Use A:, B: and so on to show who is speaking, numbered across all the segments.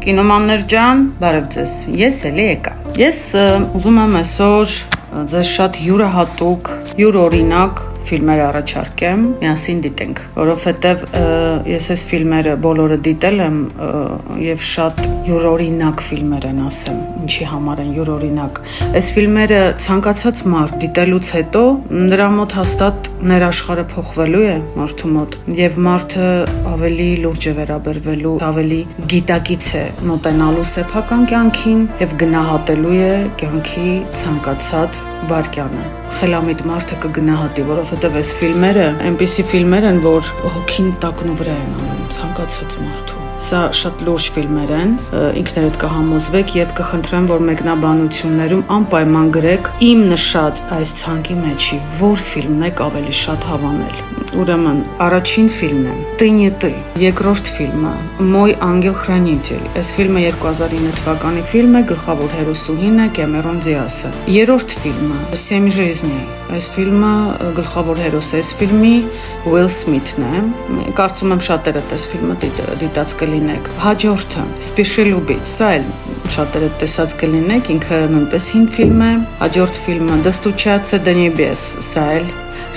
A: Կինոմաններ ջան, բարև ձեզ։ Ես էլի եկա։ Ես ուզում եմ այսօր ձեզ շատ յուրահատուկ, յուրօրինակ ֆիլմեր առաջարկեմ, միասին դիտենք, որովհետև ես այս ֆիլմերը բոլորը դիտել եմ եւ շատ յուրօրինակ ֆիլմեր են, ասեմ, ինչի համար են յուրօրինակ։ Այս ֆիլմերը ցանկացած մարդ դիտելուց հետո նրա մոտ հաստատ ներաշխարհը փոխվելու է մարդու մոտ եւ մարդը ավելի լուրջ է վերաբերվելու, ավելի գիտակից է մոտենալու սեփական կյանքին եւ գնահատելու է կյանքի ցանկացած վայրկյանը։ Խելամիտ մարդը կգնահատի, որովհետև այս ֆիլմերը այնպիսի ֆիլմեր են, որ հոգին տակնու վրա են անում ցանկացած մարդու։ Սա շատ լուրջ ֆիլմեր են, ինքներդ կհամոզվեք եւ կխնդրեմ, որ մեկնաբանություններում անպայման գրեք իմ նշած այս ցանկի մեջի որ ֆիլմն եք ավելի շատ հավանել։ Ուրեմն, առաջին ֆիլմն է «Ты не ты», երկրորդ ֆիլմը «Мой ангел-хранитель». Այս ֆիլմը 2009 թվականի ֆիլմ է, գլխավոր հերոսուհին է Կեմերոն Դիասը։ Երրորդ ֆիլմը «Семь жизней». Այս ֆիլմը գլխավոր հերոսը այս ֆիլմի Ուիլ Սմիթն է։ Կարծում եմ շատերդ այս ֆիլմը դիտած կլինեք։ Հաջորդը «Спеши любить», սա էլ շատերդ տեսած կլինեք, ինքը նույնպես հին ֆիլմ է։ Հաջորդ ֆիլմը «Достучаться до небес», սա էլ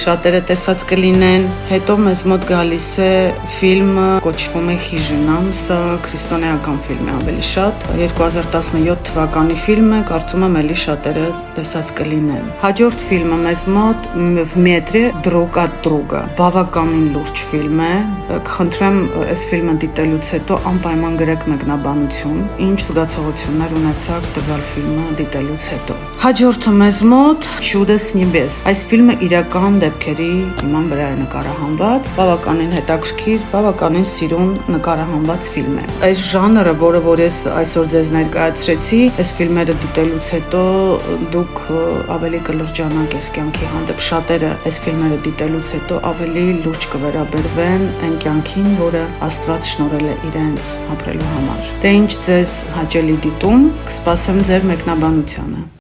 A: շատերը տեսած կլինեն։ Հետո մեզ մոտ գալիս է ֆիլմը կոչվում է «Խիժինան», սա քրիստոնեական ֆիլմ է ավելի շատ, 2017 թվականի ֆիլմ է, կարծում եմ էլի շատերը տեսած կլինեն։ Հաջորդ ֆիլմը մեզ մոտ «В метре друг от друга», բավականին լուրջ ֆիլմ է, կխնդրեմ այս ֆիլմը դիտելուց հետո անպայման գրեք մեկնաբանություն, ինչ զգացողություններ ունեցաք տվյալ ֆիլմը դիտելուց հետո։ Հաջորդը մեզ մոտ «Чудо с небес», այս ֆիլմը իրական դեպքերի հիման վրա է նկարահանված, բավականին հետաքրքիր, բավականին սիրուն նկարահանված ֆիլմ է։ Այս ժանրը, որը որ ես այսօր ձեզ ներկայացրեցի, այս ֆիլմերը դիտելուց հետո դուք ավելի կլրջանաք այս կյանքի հանդեպ, շատերը այս ֆիլմերը դիտելուց հետո ավելի լուրջ կվերաբերվեն այն կյանքին, որը Աստված շնորհել է իրենց ապրելու համար։ Դե ինչ ձեզ հաճելի դիտում, կսպասեմ ձեր մեկնաբանությանը։